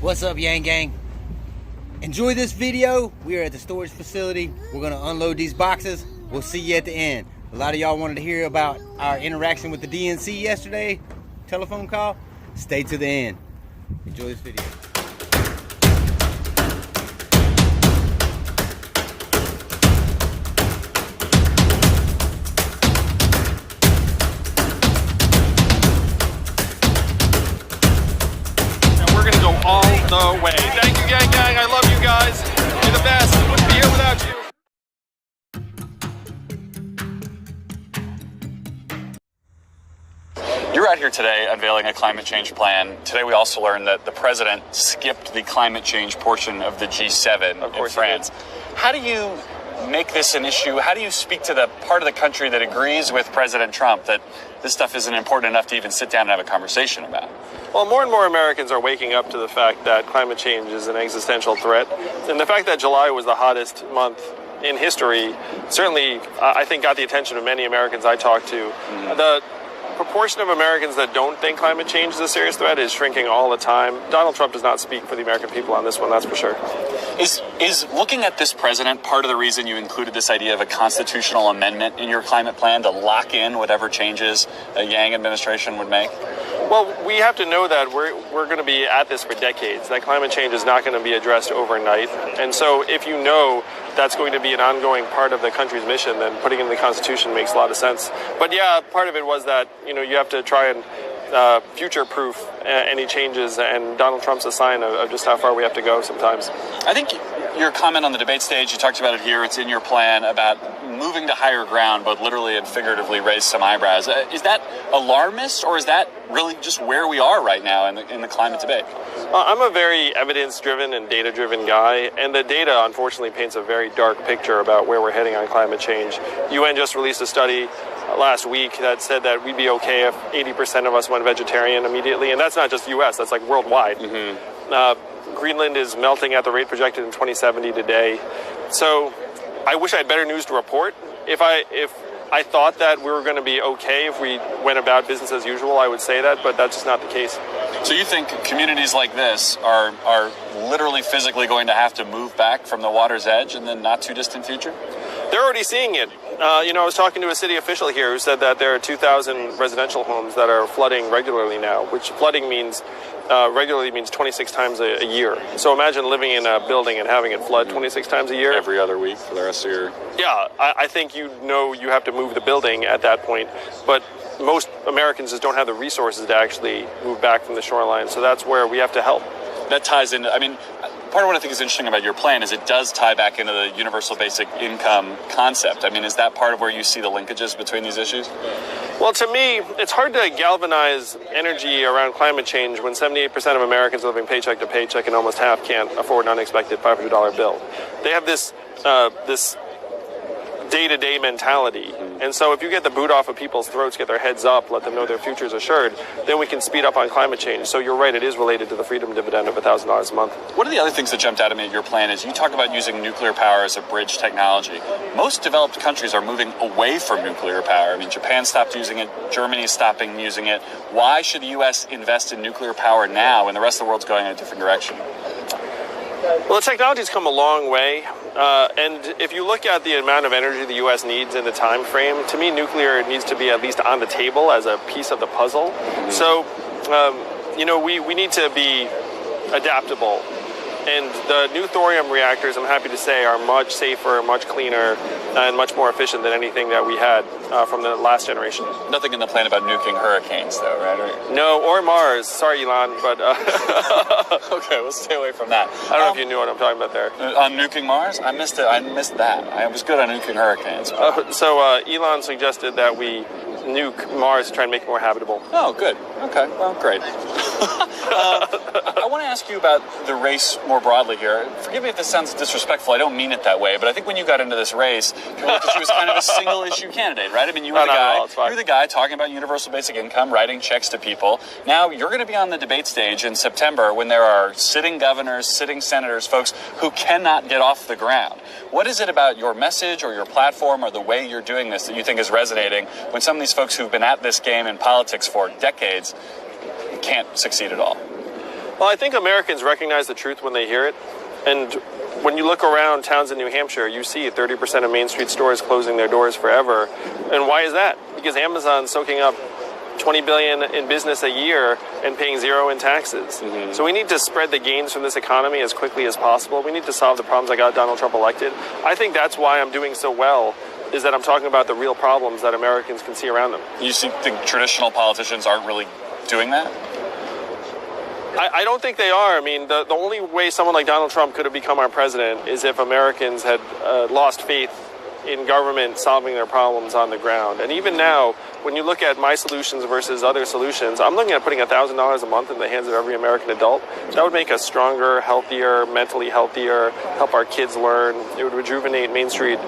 What's up, Yang Gang? Enjoy this video. We are at the storage facility. We're gonna unload these boxes. We'll see you at the end. A lot of y'all wanted to hear about our interaction with the DNC yesterday, telephone call. Stay to the end. Enjoy this video. All the way. Thank you, gang. I love you guys. You're the best. I wouldn't be here without you. You're out here today unveiling a climate change plan. Today we also learned that the president skipped the climate change portion of the G7 in France. How do you make this an issue? How do you speak to the part of the country that agrees with President Trump that this stuff isn't important enough to even sit down and have a conversation about? Well, more and more Americans are waking up to the fact that climate change is an existential threat. And the fact that July was the hottest month in history certainly, I think, got the attention of many Americans I talked to. The proportion of Americans that don't think climate change is a serious threat is shrinking all the time. Donald Trump does not speak for the American people on this one, that's for sure. Is looking at this president part of the reason you included this idea of a constitutional amendment in your climate plan to lock in whatever changes a Yang administration would make? Well, we have to know that we're going to be at this for decades. That climate change is not going to be addressed overnight. And so if you know that's going to be an ongoing part of the country's mission, then putting it in the Constitution makes a lot of sense. But yeah, part of it was that, you have to try and future-proof any changes, and Donald Trump's a sign of just how far we have to go sometimes. I think your comment on the debate stage, you talked about it here, it's in your plan, about moving to higher ground, both literally and figuratively, raised some eyebrows. Is that alarmist, or is that really just where we are right now in the climate debate? I'm a very evidence-driven and data-driven guy, and the data, unfortunately, paints a very dark picture about where we're heading on climate change. UN just released a study last week that said that we'd be okay if 80% of us went vegetarian immediately, and that's not just U.S., that's like worldwide. Greenland is melting at the rate projected in 2070 today. So I wish I had better news to report. If I thought that we were going to be okay if we went about business as usual, I would say that, but that's just not the case. So you think communities like this are literally physically going to have to move back from the water's edge in the not too distant future? They're already seeing it. I was talking to a city official here who said that there are 2,000 residential homes that are flooding regularly now, which flooding means regularly means 26 times a year. So imagine living in a building and having it flood 26 times a year. Every other week for the rest of your... Yeah, I think you have to move the building at that point, but most Americans just don't have the resources to actually move back from the shoreline, so that's where we have to help. That ties into, part of what I think is interesting about your plan is it does tie back into the universal basic income concept. Is that part of where you see the linkages between these issues? Well, to me, it's hard to galvanize energy around climate change when 78% of Americans are living paycheck to paycheck and almost half can't afford an unexpected $500 bill. They have this day-to-day mentality. And so if you get the boot off of people's throats, get their heads up, let them know their future's assured, then we can speed up on climate change. So you're right, it is related to the freedom dividend of $1,000 a month. One of the other things that jumped out at me at your plan is you talk about using nuclear power as a bridge technology. Most developed countries are moving away from nuclear power. Japan stopped using it, Germany is stopping using it. Why should the U.S. invest in nuclear power now when the rest of the world's going in a different direction? Well, the technology's come a long way, and if you look at the amount of energy the U.S. needs in the time frame, to me, nuclear needs to be at least on the table as a piece of the puzzle. So, we need to be adaptable. And the new thorium reactors, I'm happy to say, are much safer, much cleaner, and much more efficient than anything that we had from the last generation. Nothing in the plan about nuking hurricanes, though, right? No, or Mars. Sorry, Elon, but... Okay, we'll stay away from that. I don't know if you knew what I'm talking about there. On nuking Mars? I missed it. I missed that. I was good on nuking hurricanes. So Elon suggested that we nuke Mars to try and make it more habitable. Oh, good. Okay, well, great. I want to ask you about the race more broadly here. Forgive me if this sounds disrespectful. I don't mean it that way, but I think when you got into this race, you looked at you as kind of a single-issue candidate, right? You were the guy talking about universal basic income, writing checks to people. Now you're going to be on the debate stage in September when there are sitting governors, sitting senators, folks who cannot get off the ground. What is it about your message or your platform or the way you're doing this that you think is resonating when some of these folks who've been at this game in politics for decades can't succeed at all? Well, I think Americans recognize the truth when they hear it. And when you look around towns in New Hampshire, you see 30% of Main Street stores closing their doors forever. And why is that? Because Amazon's soaking up $20 billion in business a year and paying zero in taxes. So we need to spread the gains from this economy as quickly as possible. We need to solve the problems that got Donald Trump elected. I think that's why I'm doing so well, is that I'm talking about the real problems that Americans can see around them. You think the traditional politicians aren't really doing that? I don't think they are. I mean, the only way someone like Donald Trump could have become our president is if Americans had lost faith in government solving their problems on the ground. And even now, when you look at my solutions versus other solutions, I'm looking at putting $1,000 a month in the hands of every American adult. That would make us stronger, healthier, mentally healthier, help our kids learn. It would rejuvenate Main Street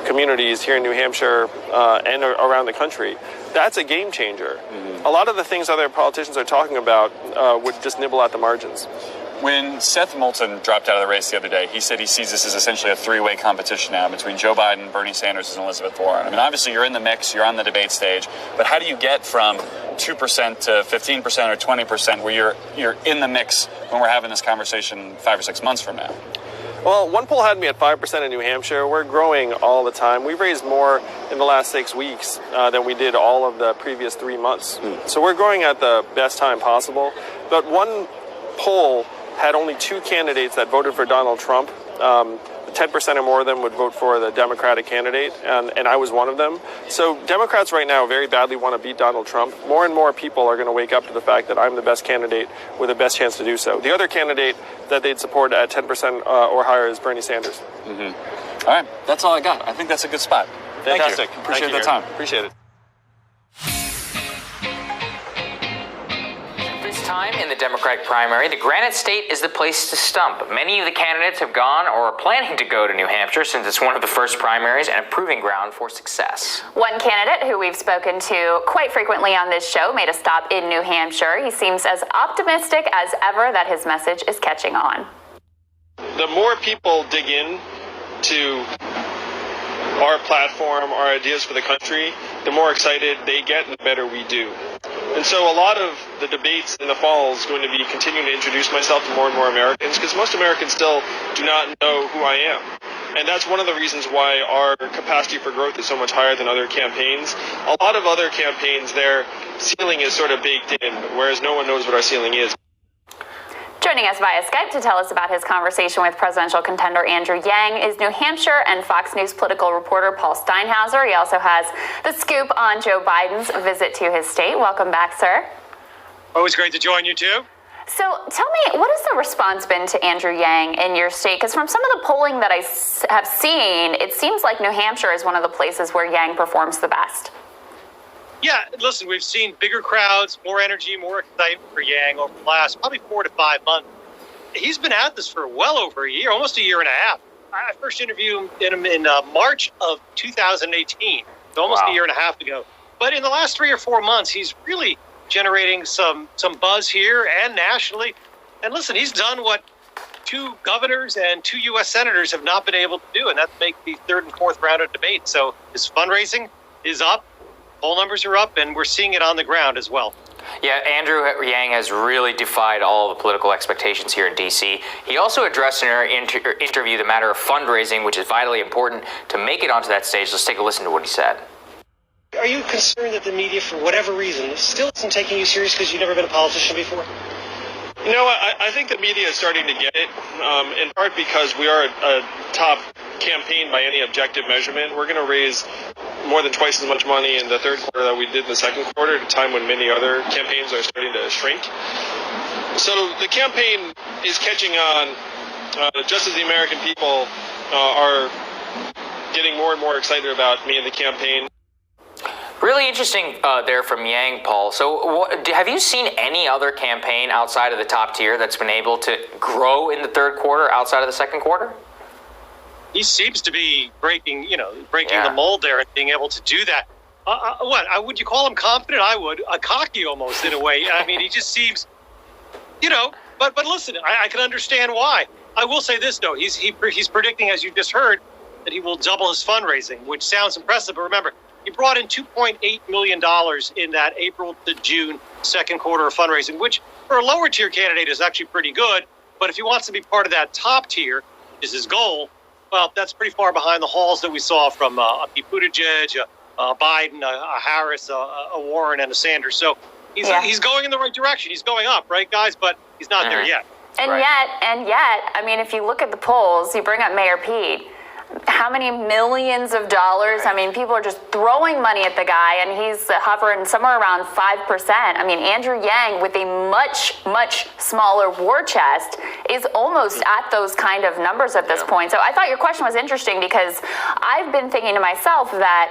communities here in New Hampshire and around the country. That's a game changer. A lot of the things other politicians are talking about would just nibble at the margins. When Seth Moulton dropped out of the race the other day, he said he sees this as essentially a three-way competition now between Joe Biden, Bernie Sanders, and Elizabeth Warren. I mean, obviously, you're in the mix, you're on the debate stage, but how do you get from 2% to 15% or 20% where you're in the mix when we're having this conversation 5 or 6 months from now? Well, one poll had me at 5% in New Hampshire. We're growing all the time. We've raised more in the last 6 weeks than we did all of the previous 3 months. So we're growing at the best time possible. But one poll had only 2 candidates that voted for Donald Trump. 10% or more of them would vote for the Democratic candidate, and I was one of them. So Democrats right now very badly want to beat Donald Trump. More and more people are going to wake up to the fact that I'm the best candidate with the best chance to do so. The other candidate that they'd support at 10% or higher is Bernie Sanders. All right, that's all I got. I think that's a good spot. Fantastic. Thank you. Appreciate the time. Appreciate it. Time in the Democratic primary, the Granite State is the place to stump. Many of the candidates have gone or are planning to go to New Hampshire since it's one of the first primaries and a proving ground for success. One candidate who we've spoken to quite frequently on this show made a stop in New Hampshire. He seems as optimistic as ever that his message is catching on. The more people dig in to our platform, our ideas for the country, the more excited they get and the better we do. And so a lot of the debates in the fall is going to be continuing to introduce myself to more and more Americans, because most Americans still do not know who I am. And that's one of the reasons why our capacity for growth is so much higher than other campaigns. A lot of other campaigns, their ceiling is sort of baked in, whereas no one knows what our ceiling is. Joining us via Skype to tell us about his conversation with presidential contender Andrew Yang is New Hampshire and Fox News political reporter Paul Steinhauser. He also has the scoop on Joe Biden's visit to his state. Welcome back, sir. Always great to join you, too. So tell me, what has the response been to Andrew Yang in your state? Because from some of the polling that I have seen, it seems like New Hampshire is one of the places where Yang performs the best. Yeah, listen, we've seen bigger crowds, more energy, more excitement for Yang over the last probably 4 to 5 months. He's been at this for well over a year, almost a year and a half. I first interviewed him in March of 2018, so almost a year and a half ago. But in the last 3 or 4 months, he's really generating some buzz here and nationally. And listen, he's done what 2 governors and 2 U.S. senators have not been able to do, and that's make the 3rd and 4th round of debates. So his fundraising is up. Poll numbers are up, and we're seeing it on the ground as well. Yeah, Andrew Yang has really defied all the political expectations here in D.C. He also addressed in our interview the matter of fundraising, which is vitally important to make it onto that stage. Let's take a listen to what he said. Are you concerned that the media, for whatever reason, still isn't taking you serious because you've never been a politician before? You know, I think the media is starting to get it, in part because we are a top campaign by any objective measurement. We're going to raise more than twice as much money in the 3rd quarter that we did in the 2nd quarter, at a time when many other campaigns are starting to shrink. So the campaign is catching on, just as the American people are getting more and more excited about me and the campaign. Really interesting there from Yang, Paul. So have you seen any other campaign outside of the top tier that's been able to grow in the 3rd quarter outside of the 2nd quarter? He seems to be breaking the mold there and being able to do that. Would you call him confident? I would. Cocky almost, in a way. I mean, he just seems, but listen, I can understand why. I will say this, though. He's predicting, as you just heard, that he will double his fundraising, which sounds impressive. But remember, he brought in $2.8 million in that April to June second quarter of fundraising, which for a lower tier candidate is actually pretty good. But if he wants to be part of that top tier, is his goal, well, that's pretty far behind the hauls that we saw from Pete Buttigieg, Biden, a Harris, a Warren, and a Sanders. So he's going in the right direction. He's going up, right, guys? But he's not there yet. And yet, I mean, if you look at the polls, you bring up Mayor Pete, how many millions of dollars? I mean, people are just throwing money at the guy, and he's hovering somewhere around 5%. I mean, Andrew Yang, with a much, much smaller war chest, is almost at those kind of numbers at this point. So I thought your question was interesting because I've been thinking to myself that,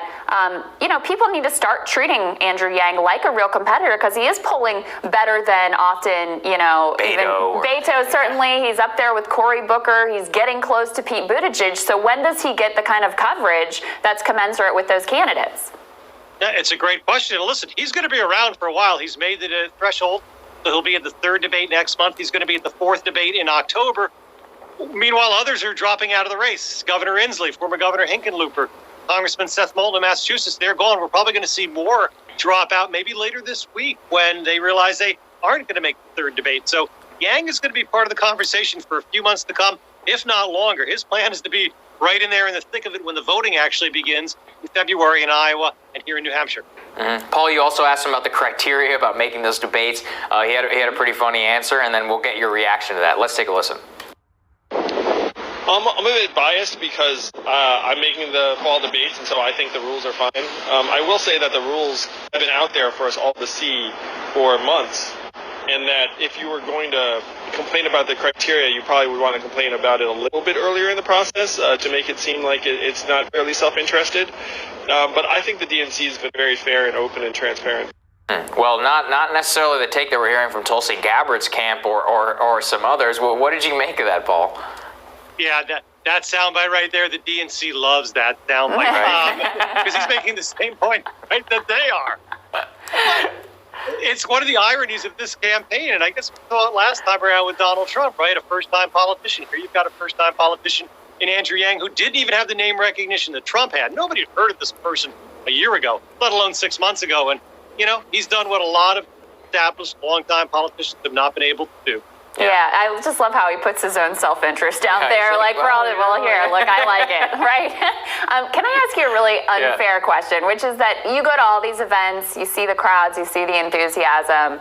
people need to start treating Andrew Yang like a real competitor because he is polling better than often, Beto, certainly. He's up there with Cory Booker. He's getting close to Pete Buttigieg. So when does he get the kind of coverage that's commensurate with those candidates? Yeah, it's a great question. Listen, he's going to be around for a while. He's made the threshold, so he'll be at the third debate next month. He's going to be at the fourth debate in October. Meanwhile, others are dropping out of the race. Governor Inslee, former Governor Hickenlooper, Congressman Seth Moulton of Massachusetts, they're gone. We're probably going to see more drop out maybe later this week when they realize they aren't going to make the third debate. So Yang is going to be part of the conversation for a few months to come, if not longer. His plan is to be right in there in the thick of it when the voting actually begins in February in Iowa and here in New Hampshire. Paul, you also asked him about the criteria about making those debates. He had a pretty funny answer, and then we'll get your reaction to that. Let's take a listen. I'm a bit biased because I'm making the fall debates, and so I think the rules are fine. I will say that the rules have been out there for us all to see for months, and that if you were going to complain about the criteria, you probably would want to complain about it a little bit earlier in the process to make it seem like it's not fairly self-interested. But I think the DNC has been very fair and open and transparent. Well, not necessarily the take that we're hearing from Tulsi Gabbard's camp or some others. Well, what did you make of that, Paul? Yeah, that soundbite right there, the DNC loves that soundbite because he's making the same point, right, that they are. But it's one of the ironies of this campaign, and I guess we saw it last time around with Donald Trump, right? A first-time politician. Here you've got a first-time politician in Andrew Yang who didn't even have the name recognition that Trump had. Nobody had heard of this person a year ago, let alone 6 months ago. And, he's done what a lot of established, long-time politicians have not been able to do. Yeah, I just love how he puts his own self-interest out there. Like, here, look, I like it, right? Can I ask you a really unfair question, which is that you go to all these events, you see the crowds, you see the enthusiasm.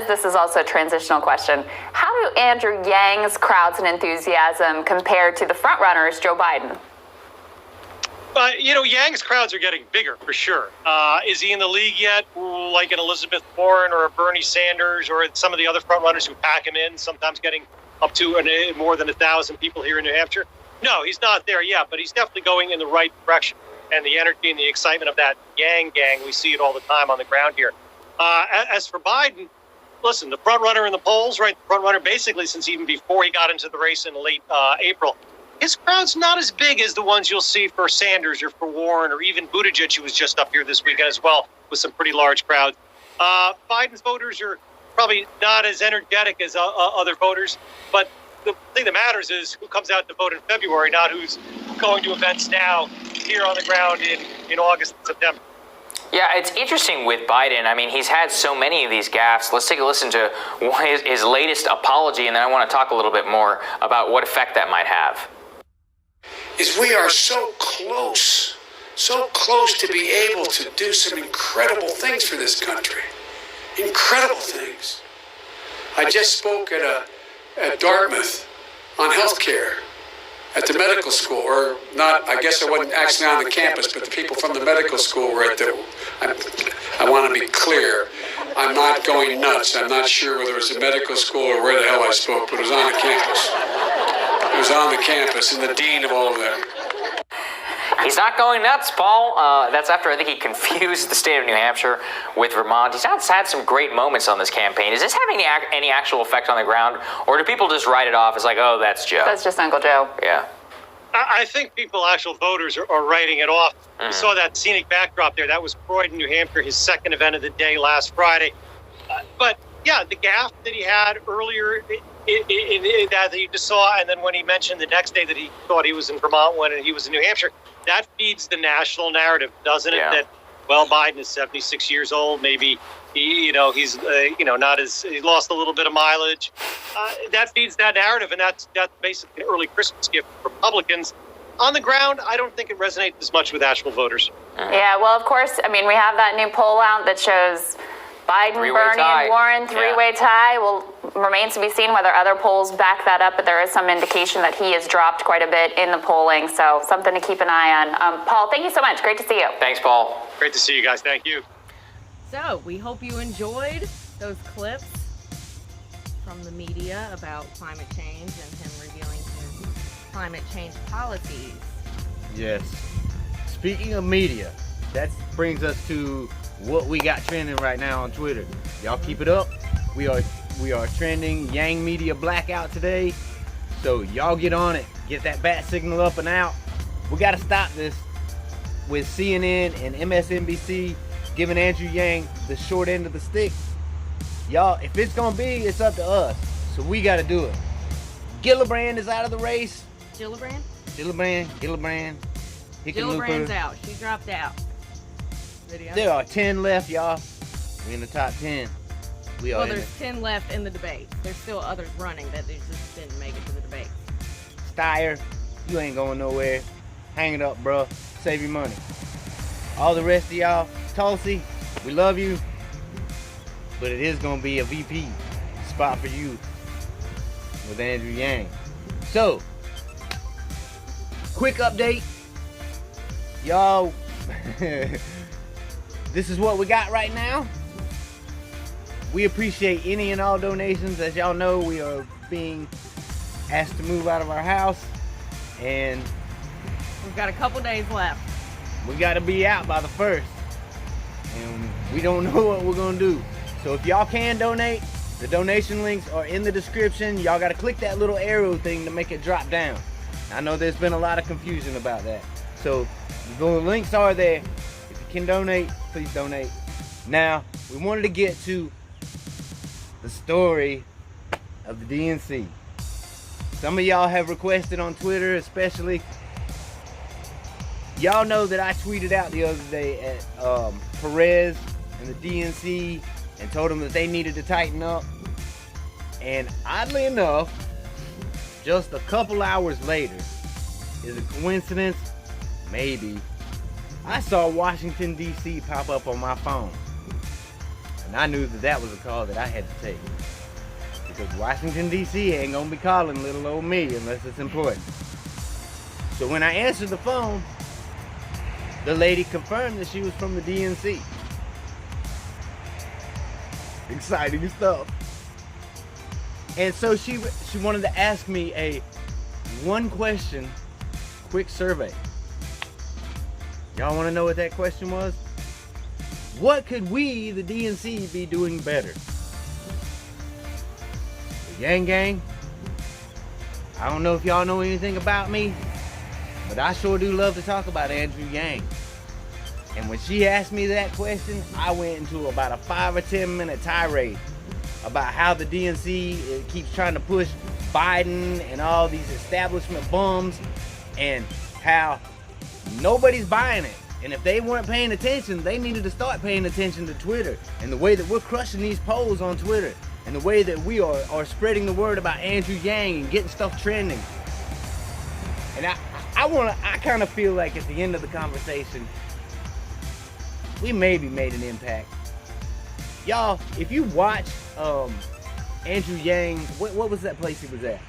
This is also a transitional question, how do Andrew Yang's crowds and enthusiasm compare to the frontrunners, Joe Biden? Yang's crowds are getting bigger, for sure. Is he in the league yet, like an Elizabeth Warren or a Bernie Sanders or some of the other frontrunners who pack him in, sometimes getting up to more than 1,000 people here in New Hampshire? No, he's not there yet, but he's definitely going in the right direction. And the energy and the excitement of that Yang gang, we see it all the time on the ground here. As for Biden, listen, the frontrunner in the polls, right, the frontrunner basically since even before he got into the race in late April, his crowd's not as big as the ones you'll see for Sanders or for Warren or even Buttigieg, who was just up here this weekend as well, with some pretty large crowds. Biden's voters are probably not as energetic as other voters, but the thing that matters is who comes out to vote in February, not who's going to events now here on the ground in August and September. Yeah, it's interesting with Biden. I mean, he's had so many of these gaffes. Let's take a listen to his latest apology, and then I want to talk a little bit more about what effect that might have. Is we are so close to be able to do some incredible things for this country. Incredible things. I just spoke at Dartmouth on healthcare at the medical school, or not, I guess I wasn't actually on the campus, but the people from the medical school were at the, I want to be clear, I'm not going nuts. I'm not sure whether it was a medical school or where the hell I spoke, but it was on the campus. It was on the campus, and the dean of all of that. He's not going nuts, Paul. That's after I think he confused the state of New Hampshire with Vermont. He's had some great moments on this campaign. Is this having any actual effect on the ground, or do people just write it off as like, oh, that's Joe? That's just Uncle Joe. Yeah. I think actual voters are writing it off. We saw that scenic backdrop there. That was Croydon, New Hampshire, his second event of the day last Friday. But yeah, the gaffe that he had earlier that you just saw, and then when he mentioned the next day that he thought he was in Vermont when he was in New Hampshire, that feeds the national narrative, doesn't it? Yeah. That well, Biden is 76 years old. Maybe he's not as, he lost a little bit of mileage. That feeds that narrative, and that's basically an early Christmas gift for Republicans. On the ground, I don't think it resonates as much with actual voters. Yeah, well, of course, I mean, we have that new poll out that shows Biden, Bernie, and Warren, three-way tie. Well, remains to be seen whether other polls back that up, but there is some indication that he has dropped quite a bit in the polling, so something to keep an eye on. Paul, thank you so much. Great to see you. Thanks, Paul. Great to see you guys. Thank you. So, we hope you enjoyed those clips from the media about climate change and him revealing his climate change policies. Yes. Speaking of media, that brings us to what we got trending right now on Twitter. Y'all keep it up. We are trending Yang Media Blackout today. So y'all get on it. Get that bat signal up and out. We got to stop this with CNN and MSNBC giving Andrew Yang the short end of the stick. Y'all, if it's going to be, it's up to us. So we got to do it. Gillibrand is out of the race. Gillibrand? Gillibrand. Gillibrand's out. She dropped out. Video. There are 10 left, y'all. We in the top 10. Well, there's 10 left in the debate. There's still others running that they just didn't make it to the debate. Steyer, you ain't going nowhere. Hang it up, bro. Save your money. All the rest of y'all, Tulsi, we love you. But it is going to be a VP spot for you with Andrew Yang. So, quick update. Y'all, this is what we got right now. We appreciate any and all donations. As y'all know, we are being asked to move out of our house, and we've got a couple days left. We got to be out by the 1st, and we don't know what we're gonna do. So if y'all can donate, the donation links are in the description. Y'all got to click that little arrow thing to make it drop down. I know there's been a lot of confusion about that. So the links are there. If you can donate, please donate. Now, we wanted to get to the story of the DNC. Some of y'all have requested on Twitter, especially. Y'all know that I tweeted out the other day at Perez and the DNC and told them that they needed to tighten up. And oddly enough, just a couple hours later, is it a coincidence? Maybe. I saw Washington, D.C. pop up on my phone. And I knew that that was a call that I had to take. Because Washington, D.C. ain't gonna be calling little old me unless it's important. So when I answered the phone, the lady confirmed that she was from the DNC. Exciting stuff. And so she wanted to ask me a one question quick survey. Y'all want to know what that question was? What could we, the DNC, be doing better? The Yang Gang, I don't know if y'all know anything about me, but I sure do love to talk about Andrew Yang. And when she asked me that question, I went into about a 5 or 10 minute tirade about how the DNC keeps trying to push Biden and all these establishment bums, and how nobody's buying it. And if they weren't paying attention, they needed to start paying attention to Twitter and the way that we're crushing these polls on Twitter and the way that we are spreading the word about Andrew Yang and getting stuff trending. And I kind of feel like at the end of the conversation, we maybe made an impact. Y'all, if you watch Andrew Yang, what was that place he was at?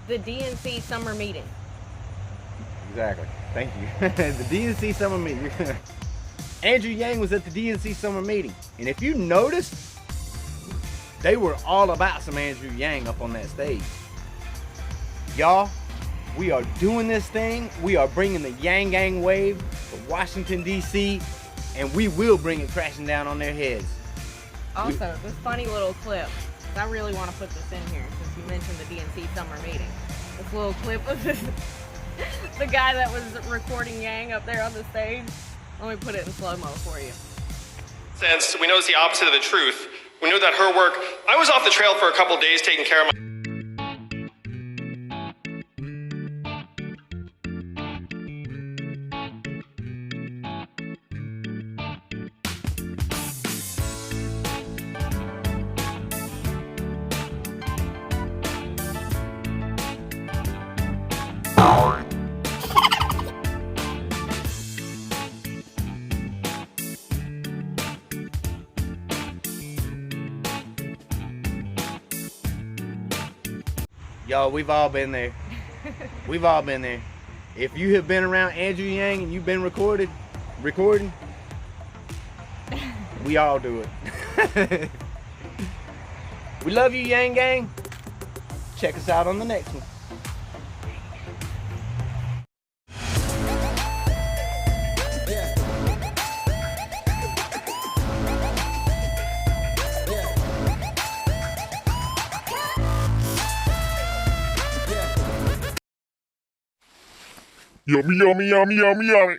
The DNC summer meeting. Exactly. Thank you. The DNC summer meeting. Andrew Yang was at the DNC summer meeting. And if you noticed, they were all about some Andrew Yang up on that stage. Y'all, we are doing this thing. We are bringing the Yang Gang wave to Washington, D.C., and we will bring it crashing down on their heads. Also, this funny little clip, I really want to put this in here since you mentioned the DNC summer meeting. This little clip of this, the guy that was recording Yang up there on the stage. Let me put it in slow-mo for you. Since we know it's the opposite of the truth, we know that her work, I was off the trail for a couple days taking care of my Y'all, we've all been there. We've all been there. If you have been around Andrew Yang and you've been recording, we all do it. We love you, Yang Gang. Check us out on the next one. Yummy, yummy, yummy, yummy, yummy.